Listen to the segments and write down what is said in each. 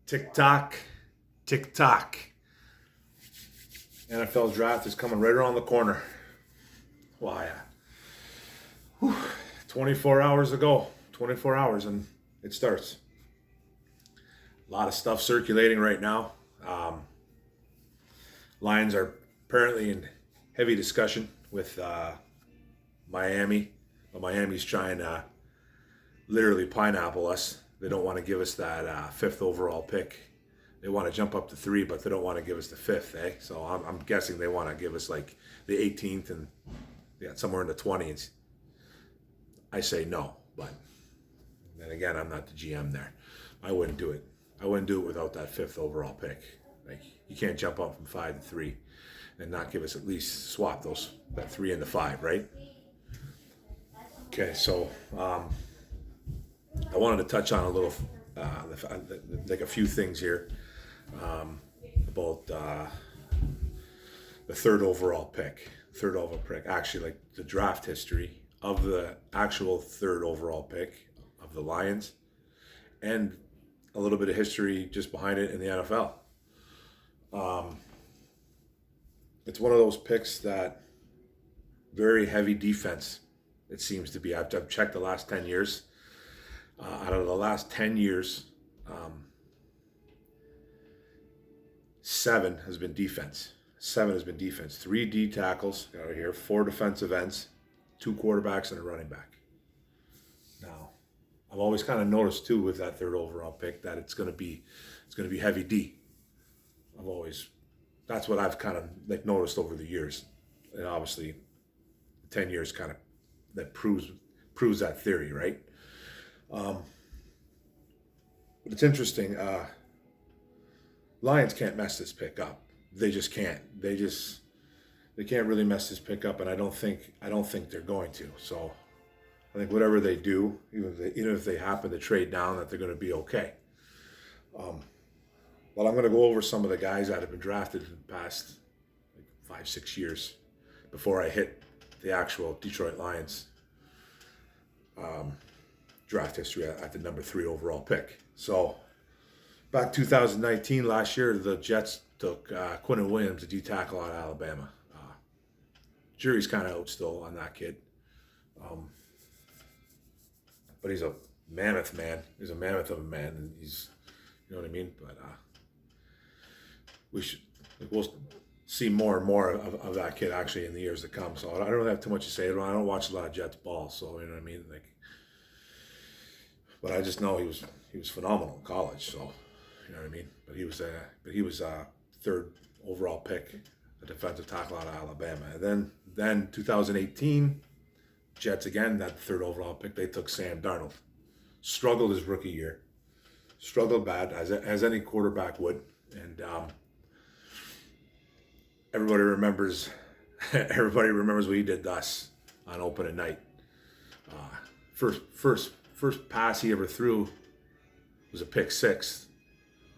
Tick tock, tick tock. NFL draft is coming right around the corner. Why? 24 hours ago. 24 hours and it starts. A lot of stuff circulating right now. Lions are apparently in heavy discussion with Miami. But Miami's trying to literally pineapple us. They don't want to give us that fifth overall pick. They want to jump up to 3, but they don't want to give us the 5th, eh? So I'm guessing they want to give us like the 18th and somewhere in the 20s. I say no, but then again, I'm not the GM there. I wouldn't do it. I wouldn't do it without that 5th overall pick. Like, you can't jump up from 5 to 3 and not give us at least swap that 3 and the 5, right? Okay, so I wanted to touch on a little, like a few things here about the third overall pick. Actually, like the draft history of the actual third overall pick of the Lions, and a little bit of history just behind it in the NFL. It's one of those picks that very heavy defense, it seems to be. I've checked the last 10 years. Out of the last 10 years, 7 has been defense. 7 has been defense. 3 D tackles out here, 4 defensive ends, 2 quarterbacks, and a running back. Now, I've always kind of noticed too with that third overall pick that it's going to be heavy D. That's what I've kind of like noticed over the years, and obviously, 10 years kind of that proves that theory, right? But it's interesting. Lions can't mess this pick up. They just can't. They can't really mess this pick up, and I don't think they're going to. So I think whatever they do, even if they happen to trade down, that they're going to be okay. But I'm going to go over some of the guys that have been drafted in the past 5-6 years before I hit the actual Detroit Lions draft history at the number 3 overall pick. So back 2019, last year, the Jets took Quinnen Williams, a D tackle out of Alabama. Jury's kind of out still on that kid. But he's a mammoth man. He's a mammoth of a man, and he's, you know what I mean? But we'll see more and more of that kid actually in the years to come. So I don't really have too much to say. I don't watch a lot of Jets ball, so you know what I mean. Like, but I just know he was phenomenal in college. So you know what I mean. But he was a third overall pick, a defensive tackle out of Alabama. And then 2018, Jets again, that third overall pick, they took Sam Darnold. Struggled his rookie year. Struggled bad as any quarterback would, and everybody remembers what he did to us on opening night. First pass he ever threw was a pick 6,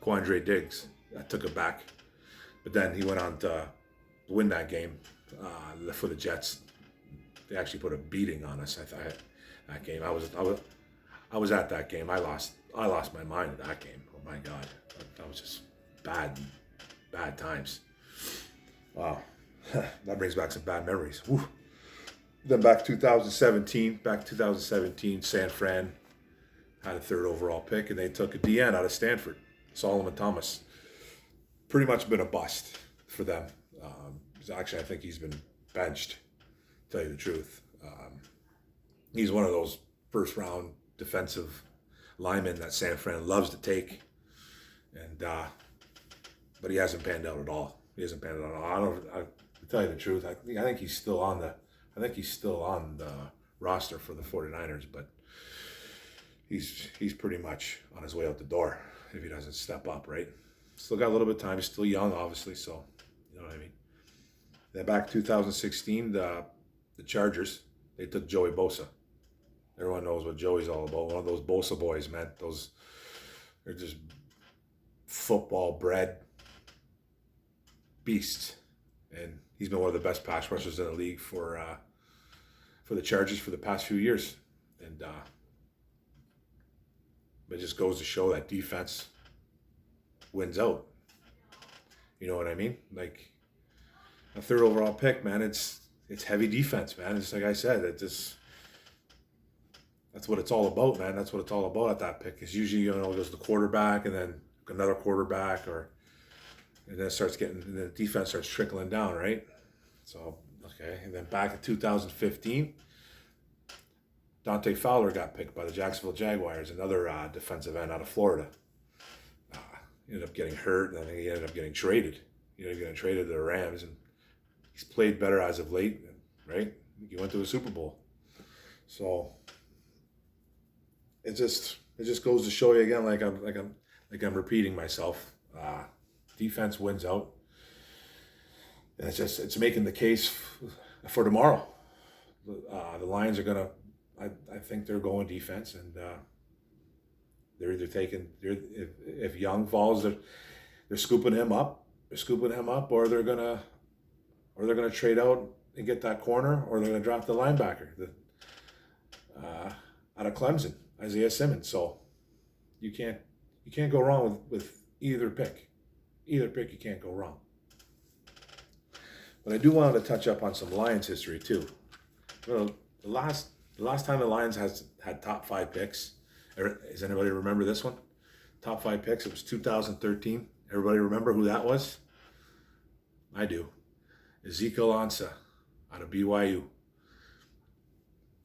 Quandre Diggs. That took it back, but then he went on to win that game for the Jets. They actually put a beating on us. That game, I was at that game. I lost my mind at that game. Oh my God, that was just bad times. Wow, that brings back some bad memories. Whew. Then back 2017, San Fran had a third overall pick, and they took a DN out of Stanford, Solomon Thomas. Pretty much been a bust for them. Actually, I think he's been benched, to tell you the truth. He's one of those first-round defensive linemen that San Fran loves to take, and but he hasn't panned out at all. To tell you the truth, I think he's still on the roster for the 49ers, but he's pretty much on his way out the door if he doesn't step up, right? Still got a little bit of time. He's still young, obviously, so you know what I mean. Then back 2016, the Chargers, they took Joey Bosa. Everyone knows what Joey's all about. One of those Bosa boys, man. They're just football bred beasts, and he's been one of the best pass rushers in the league for the Chargers for the past few years. And it just goes to show that defense wins out. You know what I mean? Like a third overall pick, man. It's heavy defense, man. It's like I said, that's what it's all about, man. That's what it's all about at that pick. Is usually it goes the quarterback and then another quarterback, and then the defense starts trickling down, right? So okay, and then back in 2015, Dante Fowler got picked by the Jacksonville Jaguars, another defensive end out of Florida. He ended up getting hurt, and then he ended up getting traded. Getting traded to the Rams, and he's played better as of late, right? He went to a Super Bowl. So it just goes to show you again, like I'm repeating myself. Defense wins out, and it's making the case for tomorrow. The Lions are gonna. I think they're going defense, and they're either taking. If Young falls, they're scooping him up. Or they're gonna trade out and get that corner, or they're gonna drop the linebacker out of Clemson, Isaiah Simmons. So you can't go wrong with either pick. Either pick, you can't go wrong. But I do want to touch up on some Lions history too. Well, the last time the Lions had top 5 picks, does anybody remember this one? Top 5 picks, it was 2013. Everybody remember who that was? I do. Ezekiel Ansah out of BYU.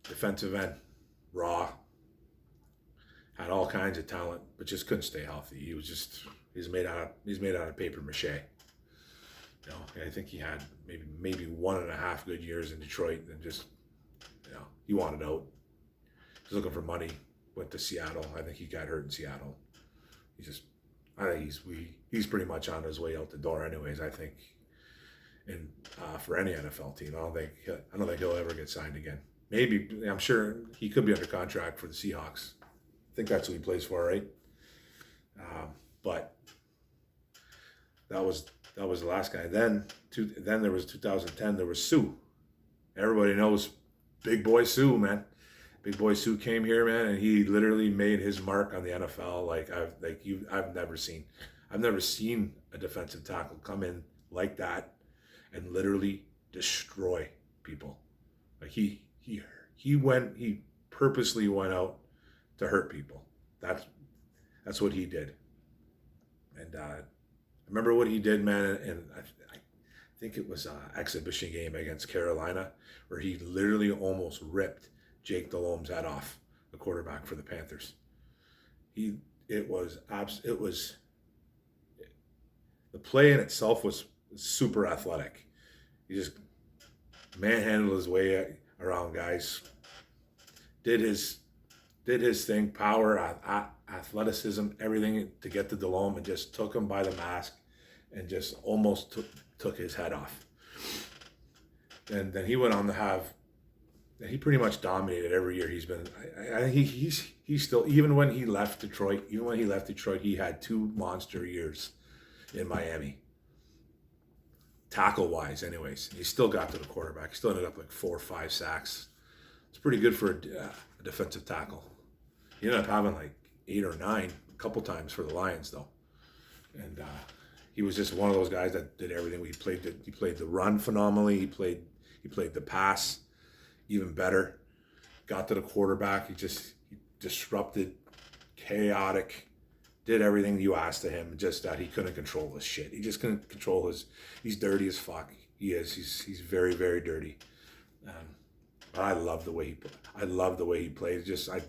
Defensive end. Raw. Had all kinds of talent, but just couldn't stay healthy. He's made out of paper mache. I think he had maybe 1.5 good years in Detroit, and just he wanted out. He's looking for money. Went to Seattle. I think he got hurt in Seattle. I think he's pretty much on his way out the door, anyways. I think, and for any NFL team, I don't think he'll ever get signed again. Maybe, I'm sure he could be under contract for the Seahawks. I think that's who he plays for, right? But that was the last guy. Then there was 2010. There was Sue. Everybody knows Big Boy Sue, man. Big Boy Sue came here, man, and he literally made his mark on the NFL. I've never seen a defensive tackle come in like that and literally destroy people. Like he purposely went out to hurt people. That's what he did. And I remember what he did, man, and I think it was an exhibition game against Carolina where he literally almost ripped Jake Delhomme's head off, the quarterback for the Panthers. The play in itself was super athletic. He just manhandled his way around guys, did his thing, power, athleticism, everything to get to Delhomme, and just took him by the mask and just almost took his head off. And then he went on to have. He pretty much dominated every year he's been. I think he's still, even when he left Detroit, he had 2 monster years in Miami. Tackle wise, anyways, he still got to the quarterback. He still ended up like 4 or 5 sacks. It's pretty good for a defensive tackle. He ended up having like 8 or 9 a couple times for the Lions though, and he was just one of those guys that did everything. He played the run phenomenally. He played the pass even better. Got to the quarterback. He disrupted, chaotic, did everything you asked of him. Just that he couldn't control his shit. He just couldn't control his. He's dirty as fuck. He is. He's very, very dirty. But I love the way he played. Just I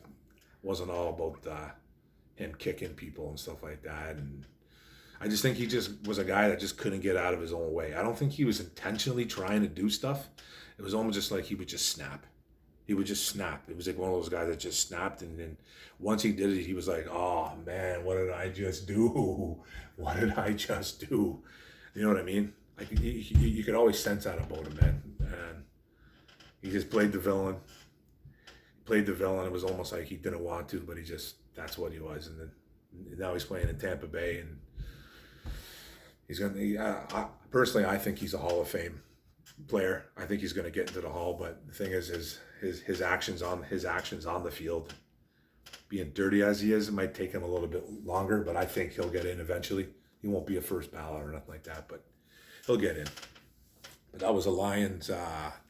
wasn't all about him kicking people and stuff like that. And I just think he just was a guy that just couldn't get out of his own way. I don't think he was intentionally trying to do stuff. It was almost just like he would just snap. He would just snap. It was like one of those guys that just snapped, and then once he did it, he was like, "Oh man, what did I just do? What did I just do?" You know what I mean? Like you could always sense that about him, man. And he just played the villain. It was almost like he didn't want to, but that's what he was. And then now he's playing in Tampa Bay, and he's gonna. Personally, I think he's a Hall of Fame player. I think he's going to get into the Hall, but the thing is his actions on the field, being dirty as he is, it might take him a little bit longer, but I think he'll get in eventually. He won't be a first ballot or nothing like that, but he'll get in. But that was the Lions'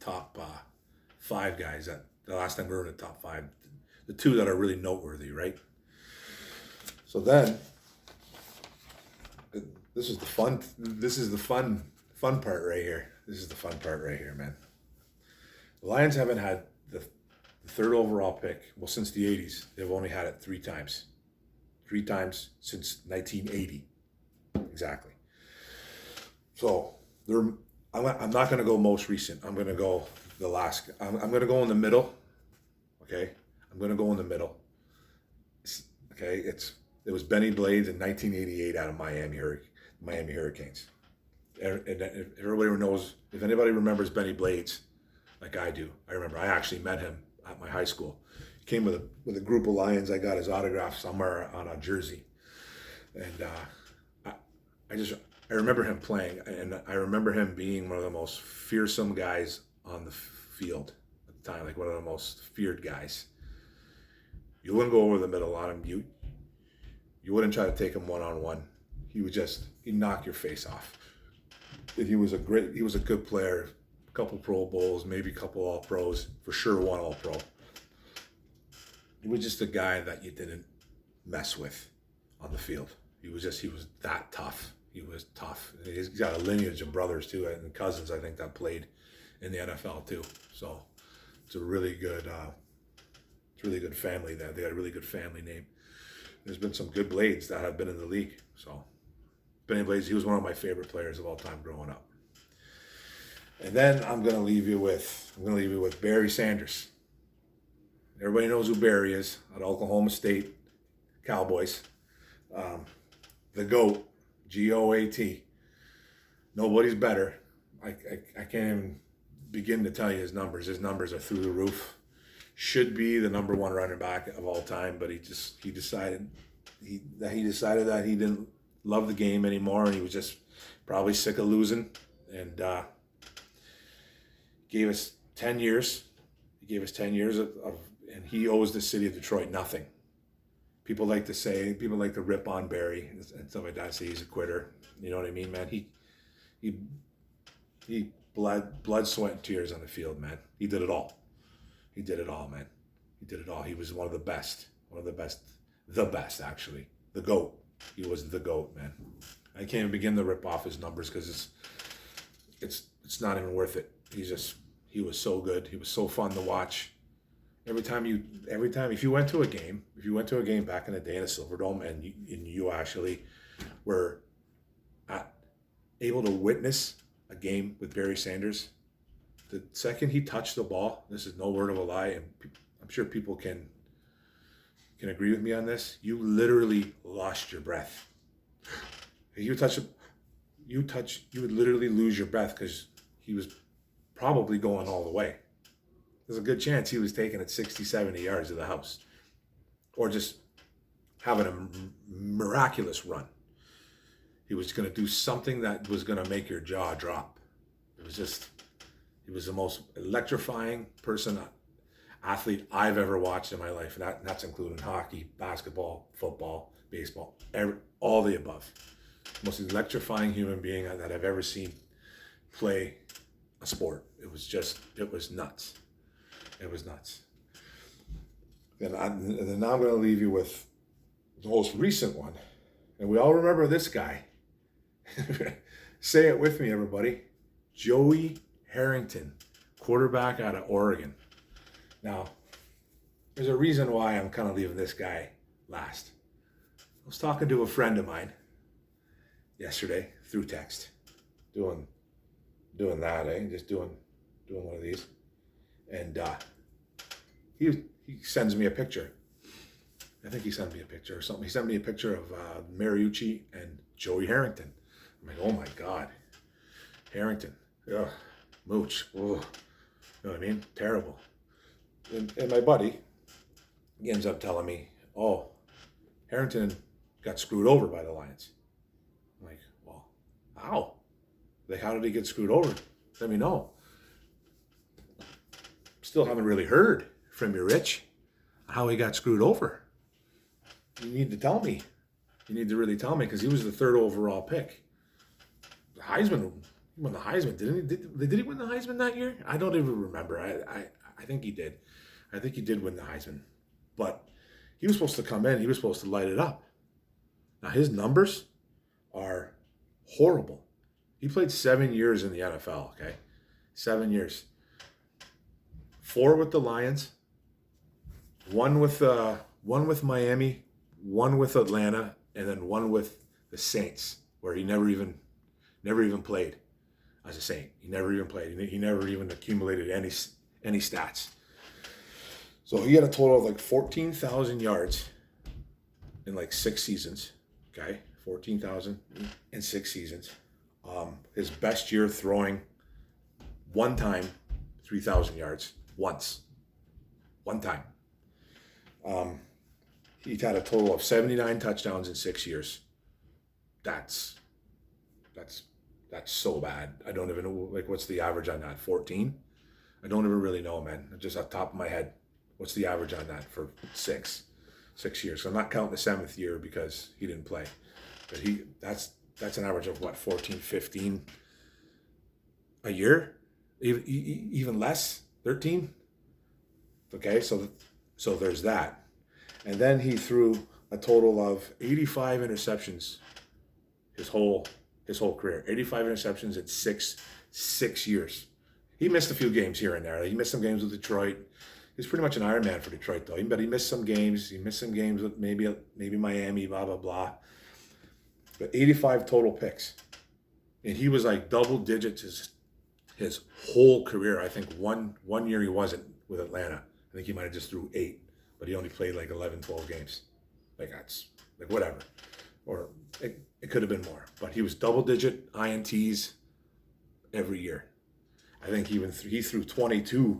top 5 guys. That the last time we were in the top 5, the 2 that are really noteworthy, right? So then, this is the fun. This is the fun part right here. This is the fun part right here, man. The Lions haven't had the 3rd overall pick, well, since the 80s. They've only had it 3 times. 3 times since 1980. Exactly. So, I'm not going to go most recent. I'm going to go the last. I'm going to go in the middle. Okay? I'm going to go in the middle. Okay? It was Bennie Blades in 1988 out of Miami Hurricanes. And if everybody knows, if anybody remembers Bennie Blades, like I do, I remember I actually met him at my high school. He came with a group of Lions. I got his autograph somewhere on a jersey, and I remember him playing, and I remember him being one of the most fearsome guys on the field at the time, like one of the most feared guys. You wouldn't go over the middle on him. You wouldn't try to take him one-on-one. He'd knock your face off. He was a good player. A couple Pro Bowls, maybe a couple All-Pros, for sure one All-Pro. He was just a guy that you didn't mess with on the field. He was that tough. He was tough. He's got a lineage of brothers too, and cousins, I think, that played in the NFL too. So it's a really good family there. They got a really good family name. There's been some good Blades that have been in the league. So Bennie Blades, he was one of my favorite players of all time growing up. And then I'm gonna leave you with Barry Sanders. Everybody knows who Barry is at Oklahoma State Cowboys. The GOAT, GOAT. Nobody's better. I can't even begin to tell you his numbers. His numbers are through the roof. Should be the number 1 running back of all time, but he decided that he didn't love the game anymore, and he was just probably sick of losing, and gave us 10 years. He gave us 10 years of and he owes the city of Detroit nothing. People like to rip on Barry and stuff like that, say he's a quitter. You know what I mean, man? He blood, sweat, and tears on the field, man. He did it all. He did it all, man. He did it all. He was one of the best, the best actually. The GOAT. He was the GOAT, man. I can't even begin to rip off his numbers because it's not even worth it. He was so good. He was so fun to watch. Every time if you went to a game back in the day in a Silverdome and you actually were able to witness a game with Barry Sanders, the second he touched the ball, this is no word of a lie, and I'm sure people can agree with me on this, you literally lost your breath. You would literally lose your breath because he was probably going all the way. There's a good chance he was taking it 60, 70 yards to the house, or just having a miraculous run. He was going to do something that was going to make your jaw drop. He was the most electrifying athlete I've ever watched in my life. And that's including hockey, basketball, football, baseball, all the above. Most electrifying human being that I've ever seen play a sport. It was nuts. It was nuts. And then now I'm going to leave you with the most recent one. And we all remember this guy. Say it with me, everybody. Joey Harrington, quarterback out of Oregon. Now, there's a reason why I'm kind of leaving this guy last. I was talking to a friend of mine yesterday through text, doing that, just doing one of these, and he sends me a picture. I think he sent me a picture or something. He sent me a picture of Mariucci and Joey Harrington. I'm like, oh my God, Harrington, ugh, mooch, ugh. You know what I mean? Terrible. And my buddy, he ends up telling me, oh, Harrington got screwed over by the Lions. I'm like, well, how? Like, how did he get screwed over? Let me know. Still haven't really heard from you, Rich, how he got screwed over. You need to tell me. You need to really tell me because he was the third overall pick. The Heisman, he won the Heisman, didn't he? Did he win the Heisman that year? I don't even remember. I think he did. I think he did win the Heisman. But he was supposed to come in. He was supposed to light it up. Now, his numbers are horrible. He played 7 years in the NFL, okay? 7 years. 4 with the Lions, one with Miami, one with Atlanta, and then one with the Saints, where he never even played as a Saint. He never even played. He never even accumulated any stats. So he had a total of like 14,000 yards in like 6 seasons. Okay, 14,000 in 6 seasons. His best year throwing one time 3,000 yards once. One time. He had a total of 79 touchdowns in 6 years. That's so bad. I don't even know, like, what's the average on that? 14? I don't even really know, man. Just off the top of my head, what's the average on that for 6 years? So I'm not counting the 7th year because he didn't play. But that's an average of what, 14, 15 a year? Even less? 13? Okay, so there's that. And then he threw a total of 85 interceptions his whole career. 85 interceptions in six years. He missed a few games here and there. He missed some games with Detroit. He's pretty much an Iron Man for Detroit, though. But he missed some games. He missed some games with maybe Miami, blah, blah, blah. But 85 total picks. And he was like double digits his whole career. I think one year he wasn't with Atlanta. I think he might have just threw 8. But he only played like 11, 12 games. Like, that's, like, whatever. Or it could have been more. But he was double-digit INTs every year. I think he threw 22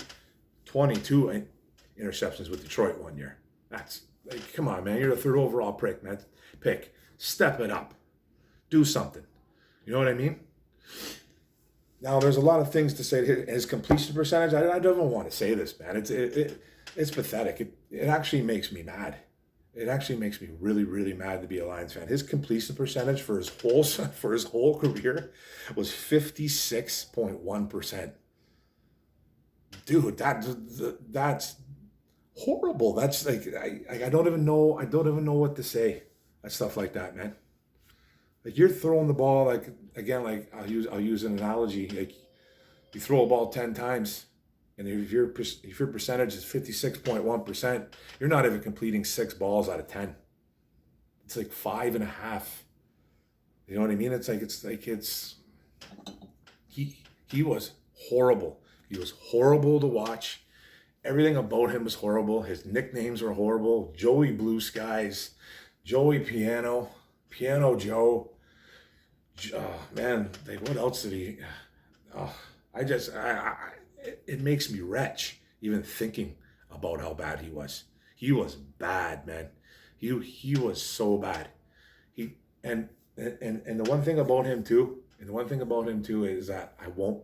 interceptions with Detroit one year. That's, like, come on, man. You're the 3rd overall pick, man. Step it up. Do something. You know what I mean? Now, there's a lot of things to say. His completion percentage, I don't even want to say this, man. It's pathetic. It actually makes me mad. It actually makes me really, really mad to be a Lions fan. His completion percentage for his whole career was 56.1%. Dude, that's horrible. That's like, I don't even know what to say at stuff like that, man. Like, you're throwing the ball, like, again, like, I'll use an analogy. Like, you throw a ball 10 times, and if your percentage is 56.1%, you're not even completing 6 balls out of 10. It's like 5.5. You know what I mean? He was horrible. He was horrible to watch. Everything about him was horrible. His nicknames were horrible. Joey Blue Skies, Joey Piano Joe. Man, like, what else did he? It makes me retch even thinking about how bad he was. He was bad, man. He was so bad. And the one thing about him too is that I won't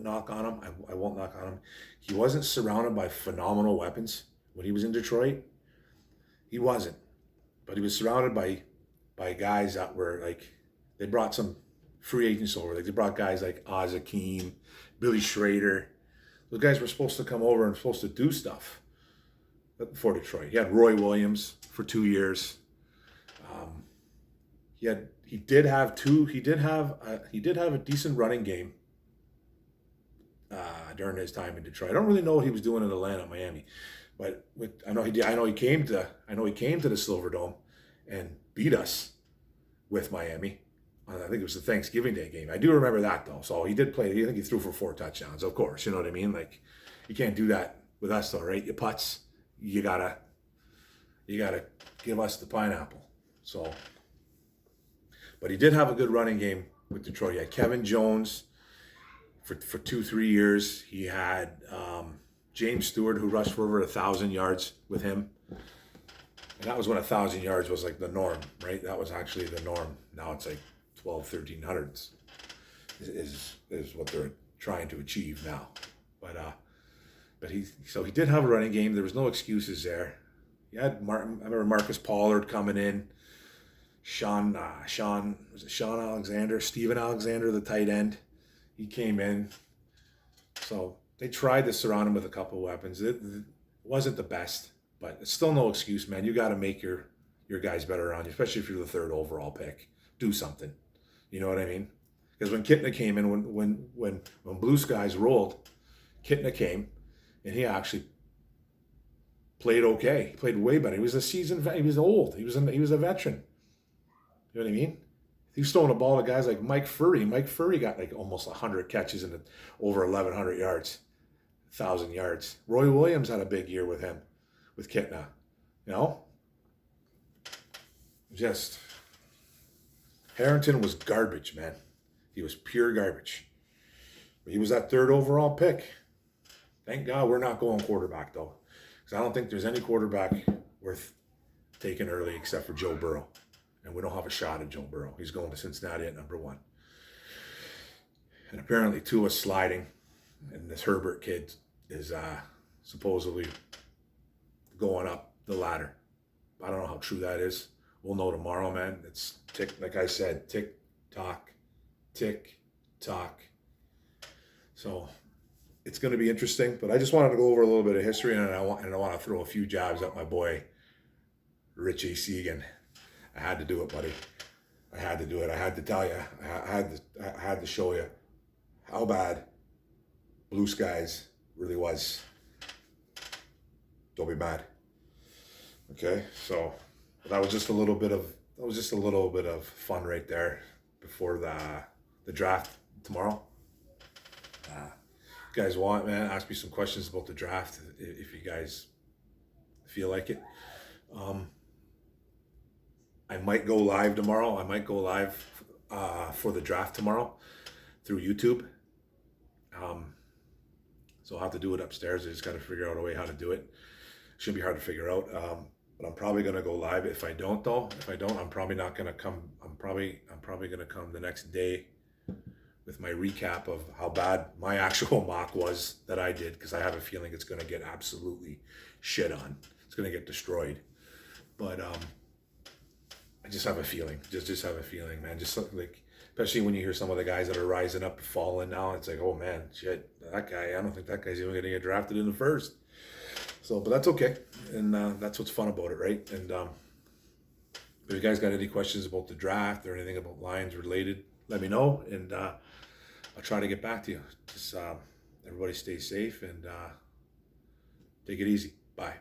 knock on him. I won't knock on him. He wasn't surrounded by phenomenal weapons when he was in Detroit. He wasn't. But he was surrounded by guys that were like, they brought some free agents over. Like, they brought guys like Oz Akeem, Billy Schrader. Those guys were supposed to come over and supposed to do stuff for Detroit. He had Roy Williams for 2 years. He did have a decent running game during his time in Detroit. I don't really know what he was doing in Atlanta, Miami, but I know he came to the Silverdome and beat us with Miami. I think it was the Thanksgiving Day game. I do remember that, though. So he did play. I think he threw for 4 touchdowns, of course. You know what I mean? Like, you can't do that with us, though, right? You putts, you gotta give us the pineapple. So, but he did have a good running game with Detroit. He had Kevin Jones for 2-3 years. He had James Stewart, who rushed for over 1,000 yards with him. And that was when 1,000 yards was like the norm, right? That was actually the norm. Now it's like 1,200-1,300 is what they're trying to achieve now. But he did have a running game. There was no excuses there. He had I remember Marcus Pollard coming in. Sean Alexander, Steven Alexander, the tight end. He came in. So they tried to surround him with a couple of weapons. It wasn't the best, but it's still no excuse, man. You got to make your guys better around you, especially if you're the third overall pick. Do something. You know what I mean? Because when Kitna came in, when Blue Skies rolled, Kitna came, and he actually played okay. He played way better. He was a seasoned. He was old. He was a veteran. You know what I mean? He was throwing the ball to guys like Mike Furry. Mike Furry got like almost 100 catches and over 1,100 yards, 1,000 yards. Roy Williams had a big year with him, with Kitna. You know? Just, Harrington was garbage, man. He was pure garbage. But he was that third overall pick. Thank God we're not going quarterback, though. Because I don't think there's any quarterback worth taking early except for Joe Burrow. And we don't have a shot at Joe Burrow. He's going to Cincinnati at number 1. And apparently Tua's sliding. And this Herbert kid is supposedly going up the ladder. I don't know how true that is. We'll know tomorrow, man. It's like I said, tick, tock, tick, tock. So it's going to be interesting. But I just wanted to go over a little bit of history, and I want to throw a few jabs at my boy, Richie Segan. I had to do it, buddy. I had to do it. I had to tell you. I had to show you how bad Blue Skies really was. Don't be mad. Okay, so that was just a little bit of fun right there before the draft tomorrow. If you guys want, man, ask me some questions about the draft if you guys feel like it. I might go live tomorrow. I might go live for the draft tomorrow through YouTube. So I'll have to do it upstairs. I just got to figure out a way how to do it. Shouldn't be hard to figure out. But I'm probably going to go live. If I don't, I'm probably not going to come. I'm probably going to come the next day with my recap of how bad my actual mock was that I did, because I have a feeling it's going to get absolutely shit on. It's going to get destroyed. But I just have a feeling. Just have a feeling, man. Just like, especially when you hear some of the guys that are rising up and falling now, it's like, oh man, shit, that guy. I don't think that guy's even going to get drafted in the first. So, but that's okay, and that's what's fun about it, right? And if you guys got any questions about the draft or anything about Lions related, let me know, and I'll try to get back to you. Just everybody stay safe and take it easy. Bye.